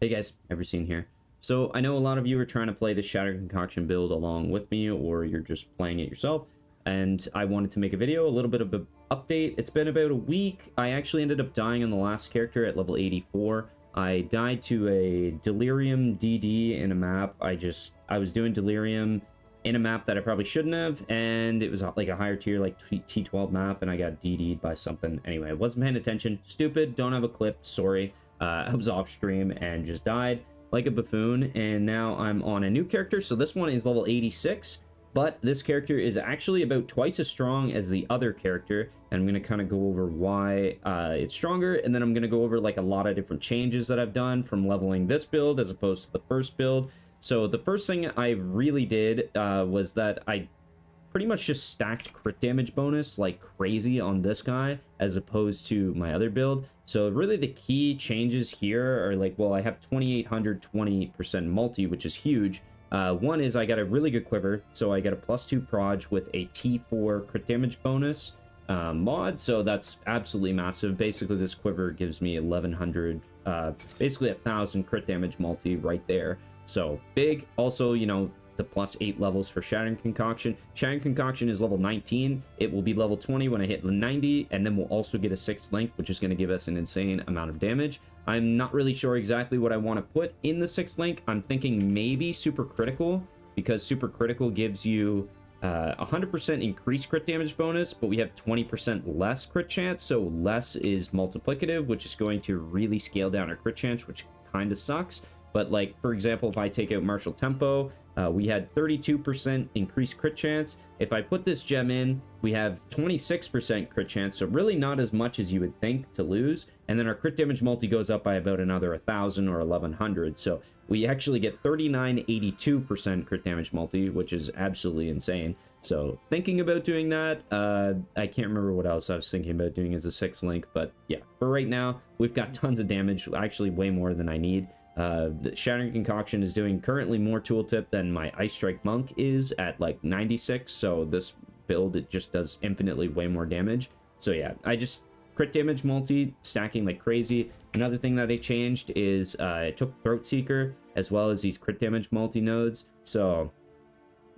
Hey guys, Everseen here. So I know a lot of you are trying to play the Shattering Concoction build along with me, or you're just playing it yourself, and I wanted to make a video, a little bit of an update. It's been about a week. I actually ended up dying on the last character at level 84. I died to a Delirium DD in a map. I was doing Delirium in a map that I probably shouldn't have, and it was like a higher tier, like T12 map, and I got DD'd by something. Anyway, I wasn't paying attention. Stupid, don't have a clip, sorry. I was off stream and just died like a buffoon, and now I'm on a new character. So this one is level 86, but this character is actually about twice as strong as the other character, and I'm going to kind of go over why it's stronger, and then I'm going to go over like a lot of different changes that I've done from leveling this build as opposed to the first build. So the first thing I really did was that I pretty much just stacked crit damage bonus like crazy on this guy as opposed to my other build. So really the key changes here are like, well, I have 2800 20% multi, which is huge. One is I got a really good quiver, so I got a +2 proj with a T4 crit damage bonus mod, so that's absolutely massive. Basically this quiver gives me 1100, basically 1000 crit damage multi right there. So big. Also, you know, the +8 levels for Shattering Concoction. Shattering Concoction is level 19. It will be level 20 when I hit the 90, and then we'll also get a 6th link, which is going to give us an insane amount of damage. I'm not really sure exactly what I want to put in the 6th link. I'm thinking maybe Super Critical, because Super Critical gives you 100% increased crit damage bonus, but we have 20% less crit chance, so less is multiplicative, which is going to really scale down our crit chance, which kind of sucks. But like, for example, if I take out Martial Tempo, we had 32% increased crit chance. If I put this gem in, we have 26% crit chance, so really not as much as you would think to lose. And then our crit damage multi goes up by about another 1000 or 1100. So we actually get 3982% crit damage multi, which is absolutely insane. So thinking about doing that, I can't remember what else I was thinking about doing as a 6th link, but yeah, for right now, we've got tons of damage, actually way more than I need. The Shattering Concoction is doing currently more tooltip than my Ice Strike Monk is at like 96, so this build, it just does infinitely way more damage. So yeah, I just crit damage multi stacking like crazy. Another thing that I changed is I took Throatseeker as well as these crit damage multi nodes. So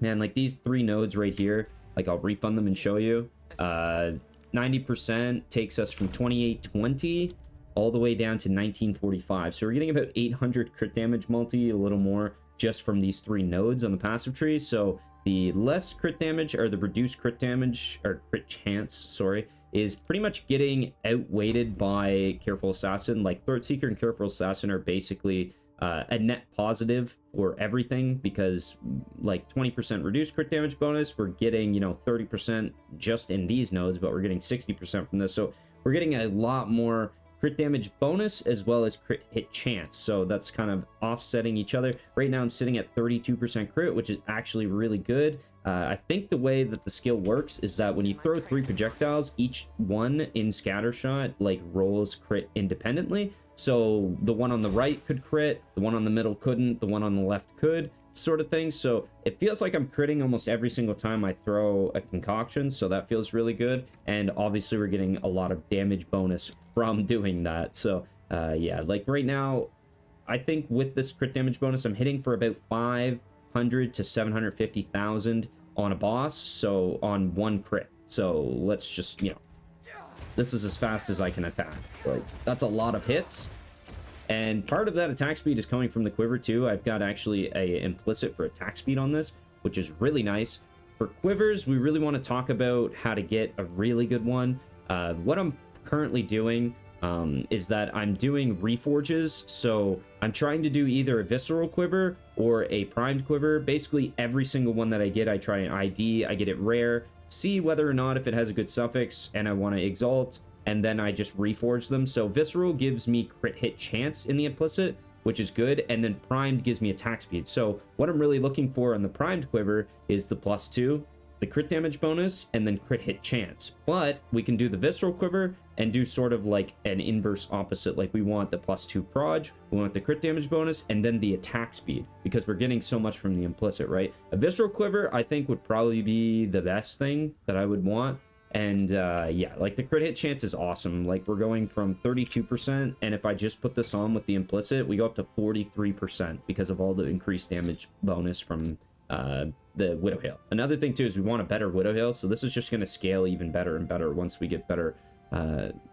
man, like these 3 nodes right here, like I'll refund them and show you. 90% takes us from 2820 all the way down to 1945. So we're getting about 800 crit damage multi, a little more, just from these 3 nodes on the passive tree. So the less crit damage, or the reduced crit damage, or crit chance, sorry, is pretty much getting outweighted by Careful Assassin. Like Throatseeker and Careful Assassin are basically a net positive for everything, because like 20% reduced crit damage bonus, we're getting, you know, 30% just in these nodes, but we're getting 60% from this. So we're getting a lot more crit damage bonus as well as crit hit chance, so that's kind of offsetting each other. Right now I'm sitting at 32% crit, which is actually really good. I think the way that the skill works is that when you throw 3 projectiles, each one in Scattershot like rolls crit independently. So the one on the right could crit, the one on the middle couldn't, the one on the left could, sort of thing. So it feels like I'm critting almost every single time I throw a concoction, so that feels really good. And obviously we're getting a lot of damage bonus from doing that. So yeah, like right now I think with this crit damage bonus I'm hitting for about 500 to 750,000 on a boss, so on 1 crit. So let's just, you know, this is as fast as I can attack. Like that's a lot of hits. And part of that attack speed is coming from the quiver too. I've got actually a implicit for attack speed on this, which is really nice. For quivers, we really want to talk about how to get a really good one. What I'm currently doing is that I'm doing reforges. So I'm trying to do either a visceral quiver or a primed quiver. Basically every single one that I get, I try an ID, I get it rare, see whether or not if it has a good suffix, and I want to exalt, and then I just reforge them. So visceral gives me crit hit chance in the implicit, which is good, and then primed gives me attack speed. So what I'm really looking for on the primed quiver is the +2, the crit damage bonus, and then crit hit chance. But we can do the visceral quiver and do sort of like an inverse opposite. Like we want the +2 proj, we want the crit damage bonus, and then the attack speed, because we're getting so much from the implicit, right? A visceral quiver I think would probably be the best thing that I would want. And yeah, like the crit hit chance is awesome. Like we're going from 32%, and if I just put this on with the implicit, we go up to 43% because of all the increased damage bonus from the Widow Hail. Another thing too is we want a better Widow Hail, so this is just going to scale even better and better once we get better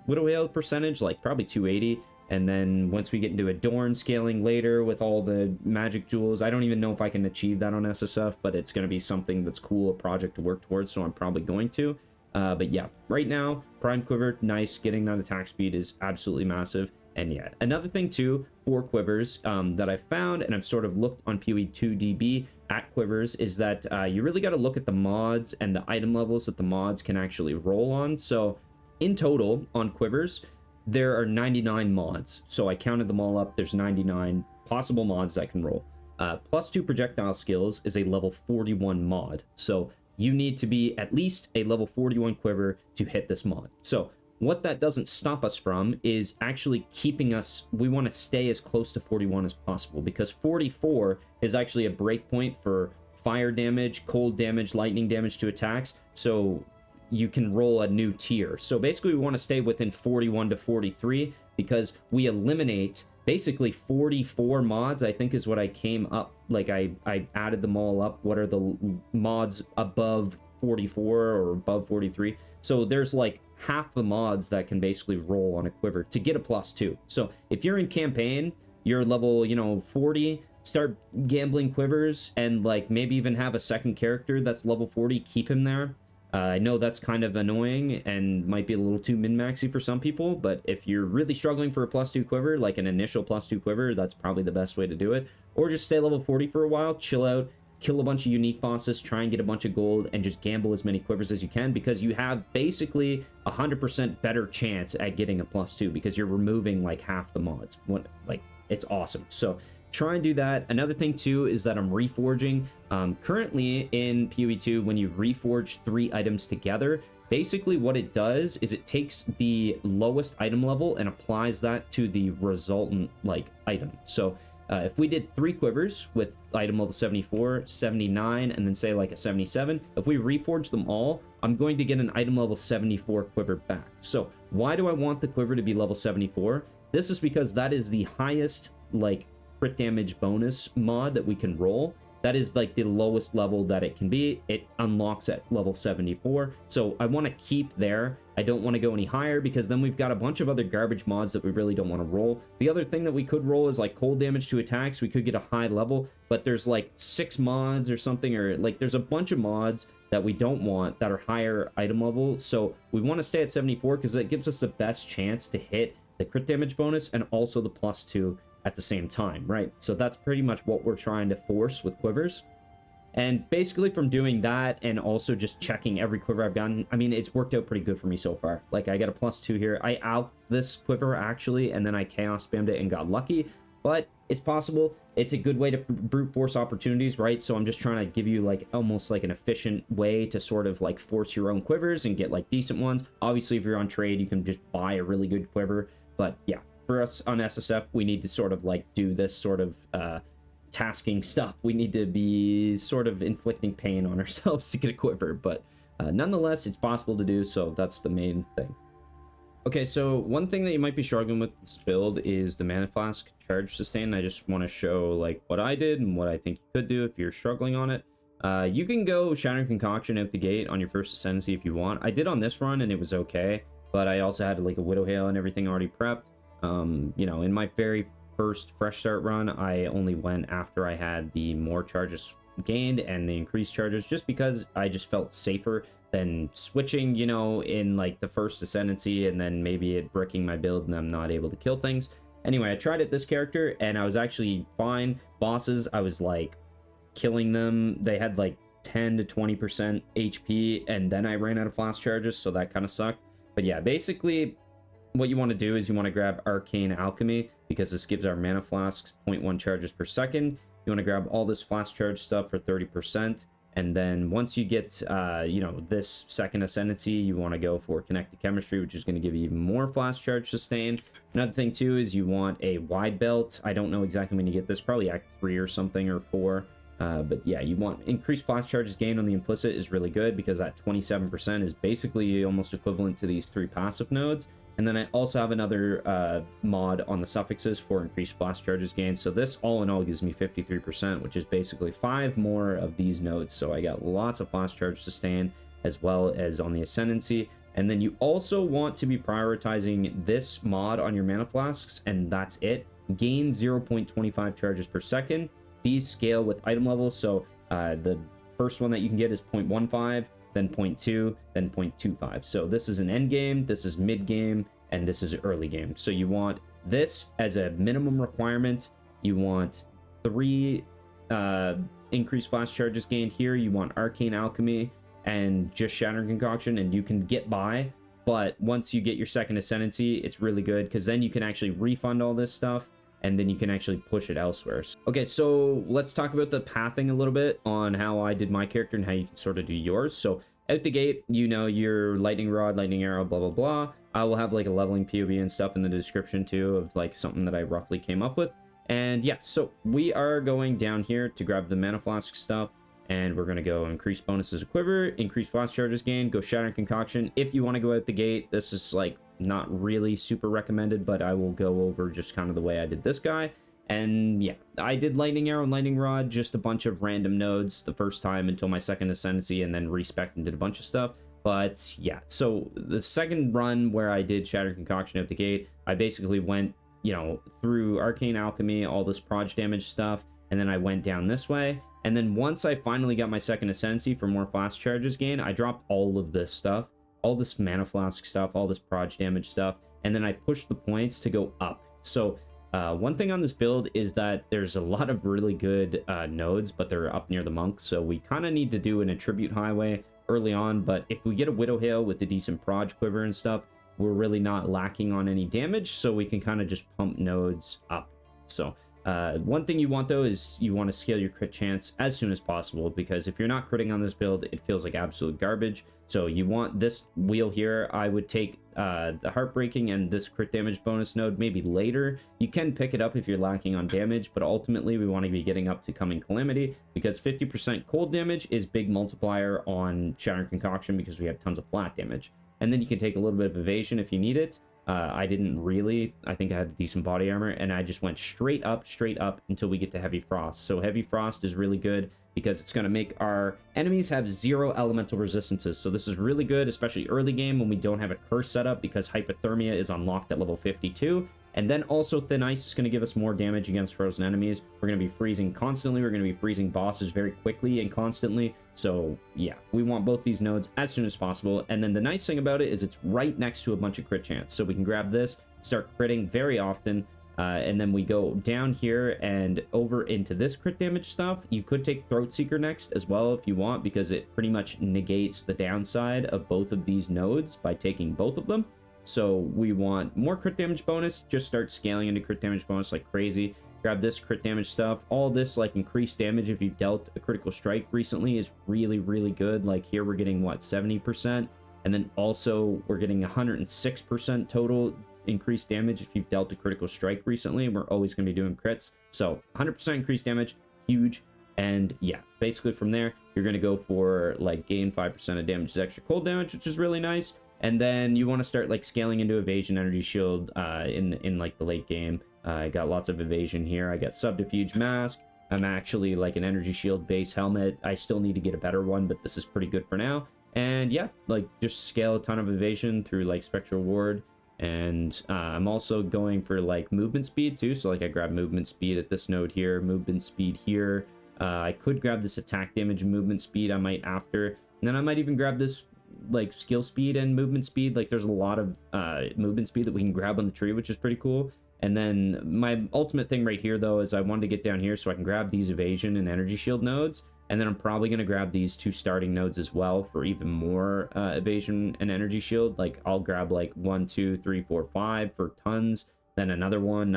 Widow Hail percentage, like probably 280. And then once we get into Adorn scaling later with all the magic jewels, I don't even know if I can achieve that on SSF, but it's going to be something that's cool, a project to work towards, so I'm probably going to. But yeah, right now, Prime Quiver, nice. Getting that attack speed is absolutely massive. And yeah, another thing too for Quivers that I found, and I've sort of looked on PoE2DB at Quivers, is that you really got to look at the mods and the item levels that the mods can actually roll on. So in total on Quivers, there are 99 mods. So I counted them all up. There's 99 possible mods that can roll. +2 projectile skills is a level 41 mod. So you need to be at least a level 41 quiver to hit this mod. So what that doesn't stop us from is actually keeping us, we want to stay as close to 41 as possible, because 44 is actually a breakpoint for fire damage, cold damage, lightning damage to attacks. So you can roll a new tier. So basically we want to stay within 41 to 43 because we eliminate basically 44 mods, I think is what I came up, like I added them all up. What are the mods above 44 or above 43? So there's like half the mods that can basically roll on a quiver to get a +2. So if you're in campaign, you're level, 40, start gambling quivers and like maybe even have a second character that's level 40, keep him there. I know that's kind of annoying and might be a little too min-maxy for some people, but if you're really struggling for a +2 quiver, like an initial +2 quiver, that's probably the best way to do it. Or just stay level 40 for a while, chill out, kill a bunch of unique bosses, try and get a bunch of gold, and just gamble as many quivers as you can, because you have basically 100% better chance at getting a +2 because you're removing like half the mods. It's awesome. So try and do that. Another thing too is that I'm reforging. Currently in PoE2, when you reforge 3 items together, basically what it does is it takes the lowest item level and applies that to the resultant item. So if we did 3 quivers with item level 74, 79, and then say like a 77, if we reforge them all, I'm going to get an item level 74 quiver back. So why do I want the quiver to be level 74? This is because that is the highest crit damage bonus mod that we can roll. That is like the lowest level that it can be. It unlocks at level 74. So I want to keep there. I don't want to go any higher because then we've got a bunch of other garbage mods that we really don't want to roll. The other thing that we could roll is like cold damage to attacks. We could get a high level, but there's like 6 mods or something, or like there's a bunch of mods that we don't want that are higher item level. So we want to stay at 74 because it gives us the best chance to hit the crit damage bonus and also the +2 at the same time, right? So that's pretty much what we're trying to force with quivers. And basically from doing that and also just checking every quiver I've gotten, I mean, it's worked out pretty good for me so far. Like I got a +2 here. I out this quiver actually, and then I chaos spammed it and got lucky, but it's possible. It's a good way to brute force opportunities, right? So I'm just trying to give you like almost like an efficient way to sort of like force your own quivers and get like decent ones. Obviously, if you're on trade, you can just buy a really good quiver, but yeah. For us on SSF, we need to sort of like do this sort of tasking stuff. We need to be sort of inflicting pain on ourselves to get a quiver, but nonetheless, it's possible to do, so that's the main thing. Okay, so one thing that you might be struggling with this build is the Mana Flask charge sustain. I just want to show like what I did and what I think you could do if you're struggling on it. You can go Shattering Concoction out the gate on your first Ascendancy if you want. I did on this run and it was okay, but I also had like a Widow Hail and everything already prepped. In my very first fresh start run, I only went after I had the more charges gained and the increased charges, just because I just felt safer than switching, in like the first Ascendancy and then maybe it bricking my build and I'm not able to kill things. Anyway, I tried it this character and I was actually fine. Bosses, I was like killing them. They had like 10 to 20% HP and then I ran out of flask charges, so that kind of sucked. But yeah, basically what you want to do is you want to grab Arcane Alchemy because this gives our mana flasks 0.1 charges per second. You want to grab all this flask charge stuff for 30%. And then once you get, this second Ascendancy, you want to go for Connected Chemistry, which is going to give you even more flask charge sustain. Another thing too is you want a wide belt. I don't know exactly when you get this, probably Act 3 or something, or 4. But yeah, you want increased flash charges gained on the implicit is really good because that 27% is basically almost equivalent to these 3 passive nodes. And then I also have another mod on the suffixes for increased flash charges gained. So this all in all gives me 53%, which is basically 5 more of these nodes. So I got lots of flash charge sustain as well as on the Ascendancy. And then you also want to be prioritizing this mod on your mana flasks, and that's it. Gain 0.25 charges per second. These scale with item levels, so the first one that you can get is 0.15, then 0.2, then 0.25. So this is an end game, this is mid game, and this is early game. So you want this as a minimum requirement. You want 3 increased flash charges gained here. You want Arcane Alchemy and just Shattering Concoction, and you can get by. But once you get your second Ascendancy, it's really good because then you can actually refund all this stuff, and then you can actually push it elsewhere. Okay, so let's talk about the pathing a little bit on how I did my character and how you can sort of do yours. So out the gate, you know, your lightning rod, lightning arrow, blah, blah, blah. I will have like a leveling POV and stuff in the description too of like something that I roughly came up with. And yeah, so we are going down here to grab the mana flask stuff. And we're going to go increase bonuses of quiver, increase flash charges gain, go Shattering Concoction. If you want to go out the gate, this is like not really super recommended, but I will go over just kind of the way I did this guy. And yeah, I did lightning arrow and lightning rod, just a bunch of random nodes the first time until my second Ascendancy, and then respec and did a bunch of stuff. But yeah, so the second run where I did Shattering Concoction out the gate, I basically went, you know, through Arcane Alchemy, all this proj damage stuff, and then I went down this way. And then once I finally got my second Ascendancy for more flash charges gain, I dropped all of this stuff, all this mana flask stuff, all this proj damage stuff, and then I pushed the points to go up. So one thing on this build is that there's a lot of really good nodes, but they're up near the monk, so we kind of need to do an attribute highway early on. But if we get a Widow Hail with a decent proj quiver and stuff, we're really not lacking on any damage, so we can kind of just pump nodes up. So one thing you want though is you want to scale your crit chance as soon as possible, because if you're not critting on this build, it feels like absolute garbage. So you want this wheel here. I would take the Heartbreaking and this crit damage bonus node maybe later. You can pick it up if you're lacking on damage, but ultimately we want to be getting up to Coming Calamity, because 50% cold damage is big multiplier on Shattering Concoction because we have tons of flat damage. And then you can take a little bit of evasion if you need it. I didn't really. I think I had decent body armor, and I just went straight up until we get to Heavy Frost. So Heavy Frost is really good because it's going to make our enemies have 0 elemental resistances. So this is really good, especially early game when we don't have a curse setup, because Hypothermia is unlocked at level 52. And then also Thin Ice is going to give us more damage against frozen enemies. We're going to be freezing constantly. We're going to be freezing bosses very quickly and constantly. So yeah, we want both these nodes as soon as possible. And then the nice thing about it is it's right next to a bunch of crit chance. So we can grab this, start critting very often. And then we go down here and over into this crit damage stuff. You could take Throatseeker next as well if you want, because it pretty much negates the downside of both of these nodes by taking both of them. So we want more crit damage bonus, just start scaling into crit damage bonus like crazy. Grab this crit damage stuff. All this like increased damage if you've dealt a critical strike recently is really, really good. Like here we're getting what, 70%? And then also we're getting 106% total increased damage if you've dealt a critical strike recently. And we're always going to be doing crits. So 100% increased damage, huge. And yeah, basically from there, you're going to go for like gain 5% of damage as extra cold damage, which is really nice. And then you want to start like scaling into evasion, energy shield in like the late game. I got lots of evasion here. I got subterfuge mask. I'm actually like an energy shield base helmet. I still need to get a better one, but this is pretty good for now. And yeah, like just scale a ton of evasion through like spectral ward. And I'm also going for like movement speed too. So like I grab movement speed at this node here, movement speed here. I could grab this attack damage and movement speed. I might after, and then I might even grab this like skill speed and movement speed. Like there's a lot of movement speed that we can grab on the tree, which is pretty cool. And then my ultimate thing right here though is I wanted to get down here so I can grab these evasion and energy shield nodes, and then I'm probably going to grab these 2 starting nodes as well for even more evasion and energy shield. Like I'll grab like 1 2 3 4 5 for tons, then another one,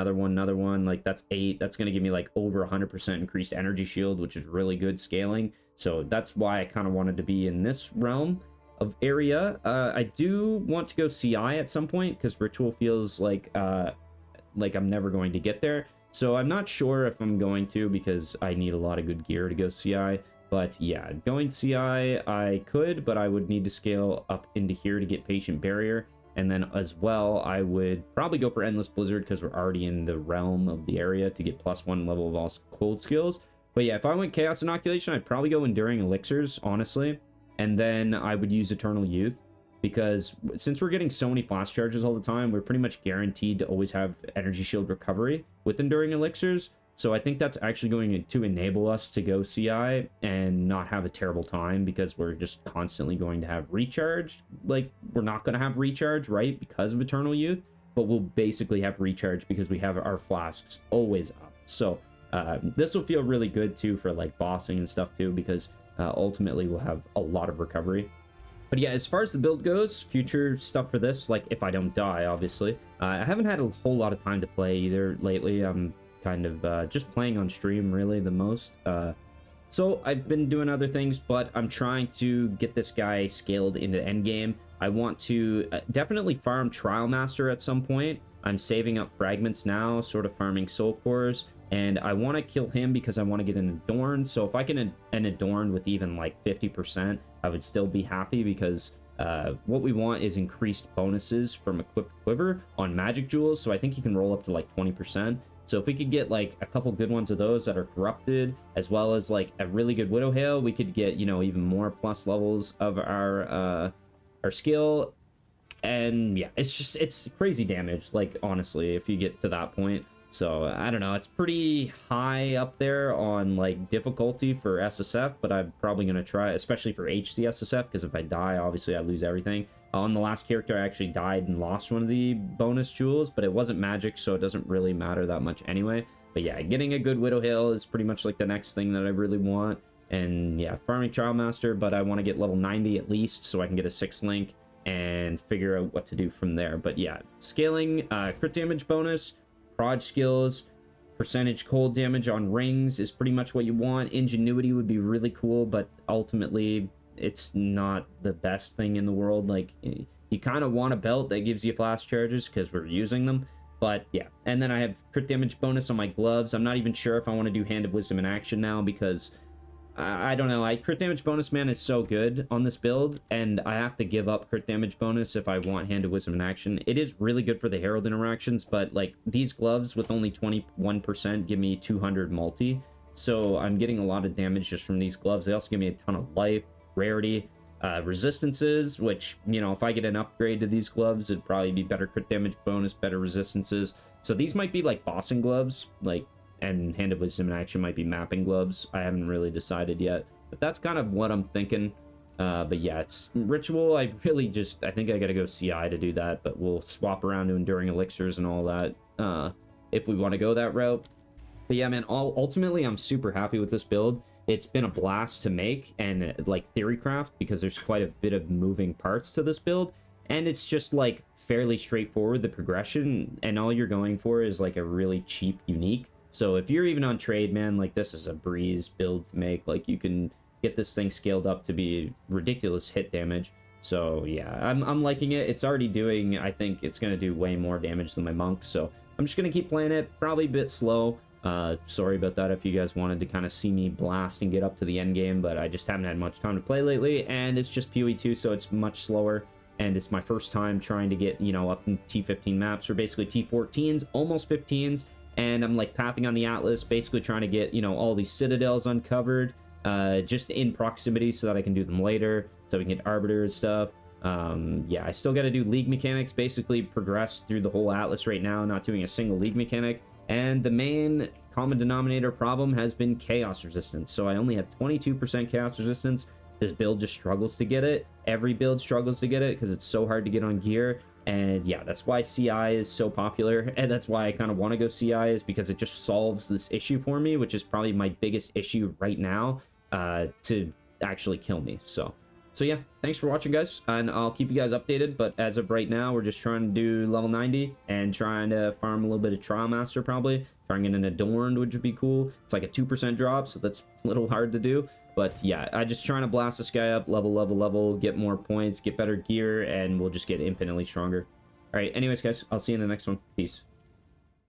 like that's 8. That's going to give me like over 100% increased energy shield, which is really good scaling. So that's why I kind of wanted to be in this realm of area. I do want to go CI at some point because ritual feels like I'm never going to get there. So I'm not sure if I'm going to, because I need a lot of good gear to go CI. But yeah, going CI, I could, but I would need to scale up into here to get Patient Barrier. And then as well, I would probably go for Endless Blizzard because we're already in the realm of the area to get +1 level of all cold skills. But yeah, if I went Chaos Inoculation, I'd probably go Enduring Elixirs, honestly. And then I would use Eternal Youth, because since we're getting so many flash charges all the time, we're pretty much guaranteed to always have Energy Shield recovery with Enduring Elixirs. So I think that's actually going to enable us to go CI and not have a terrible time, because we're just constantly going to have recharge. Like, we're not going to have recharge, right, because of Eternal Youth, but we'll basically have recharge because we have our flasks always up. So this will feel really good too for like bossing and stuff too, because ultimately we'll have a lot of recovery. But yeah, as far as the build goes, future stuff for this, like if I don't die, obviously. I haven't had a whole lot of time to play either lately. I'm kind of just playing on stream really the most. So I've been doing other things, but I'm trying to get this guy scaled into endgame. I want to definitely farm Trial Master at some point. I'm saving up fragments now, sort of farming soul cores. And I want to kill him because I want to get an Adorned. So if I can an Adorned with even like 50%, I would still be happy, because what we want is increased bonuses from Equipped Quiver on magic jewels. So I think you can roll up to like 20%. So if we could get like a couple good ones of those that are corrupted, as well as like a really good Widow Hail, we could get, you know, even more plus levels of our skill. And yeah, it's crazy damage, like honestly, if you get to that point. So I don't know, it's pretty high up there on like difficulty for SSF, but I'm probably going to try, especially for HCSSF, because if I die, obviously I lose everything. On the last character, I actually died and lost one of the bonus jewels, but it wasn't magic, so it doesn't really matter that much anyway. But yeah, getting a good Widow Hail is pretty much like the next thing that I really want. And yeah, farming Trial Master, but I want to get level 90 at least, so I can get a 6 link and figure out what to do from there. But yeah, scaling, crit damage bonus, prod skills, percentage cold damage on rings is pretty much what you want. Ingenuity would be really cool, but ultimately it's not the best thing in the world. Like, you kind of want a belt that gives you flash charges because we're using them. But yeah, and then I have crit damage bonus on my gloves. I'm not even sure if I want to do Hand of Wisdom in action now, because I don't know. Crit damage bonus, man, is so good on this build, and I have to give up crit damage bonus if I want Hand of Wisdom in action. It is really good for the Herald interactions, but like these gloves with only 21% give me 200 multi, so I'm getting a lot of damage just from these gloves. They also give me a ton of life, rarity, resistances, which, you know, if I get an upgrade to these gloves, it'd probably be better crit damage bonus, better resistances. So these might be like bossing gloves, like, and Hand of Wisdom in action might be mapping gloves. I haven't really decided yet, but that's kind of what I'm thinking. But yeah, it's ritual. I think I gotta go CI to do that, but we'll swap around to Enduring Elixirs and all that if we want to go that route. But yeah, man, ultimately I'm super happy with this build. It's been a blast to make and like theorycraft, because there's quite a bit of moving parts to this build, and it's just like fairly straightforward, the progression, and all you're going for is like a really cheap unique. So if you're even on trade, man, like this is a breeze build to make. Like you can get this thing scaled up to be ridiculous hit damage. So yeah, I'm liking it. It's already doing, I think it's going to do way more damage than my monk. So I'm just going to keep playing it, probably a bit slow. Sorry about that if you guys wanted to kind of see me blast and get up to the end game, but I just haven't had much time to play lately, and it's just PoE 2, so it's much slower. And it's my first time trying to get, you know, up in T15 maps, or basically T14s, almost 15s. And I'm like pathing on the Atlas, basically trying to get, you know, all these citadels uncovered, just in proximity so that I can do them later, so we can get Arbiter and stuff. Yeah, I still got to do League mechanics, basically progress through the whole Atlas right now, not doing a single League mechanic. And the main common denominator problem has been Chaos Resistance. So I only have 22% Chaos Resistance. This build just struggles to get it. Every build struggles to get it because it's so hard to get on gear. And yeah, that's why CI is so popular, and that's why I kind of want to go CI, is because it just solves this issue for me, which is probably my biggest issue right now, to actually kill me. So yeah, thanks for watching, guys, and I'll keep you guys updated. But as of right now, we're just trying to do level 90 and trying to farm a little bit of Trial Master, probably trying to get an Adorned, which would be cool. It's like a 2% drop, so that's a little hard to do. But yeah, I just trying to blast this guy up, level, get more points, get better gear, and we'll just get infinitely stronger. All right, anyways, guys, I'll see you in the next one. Peace.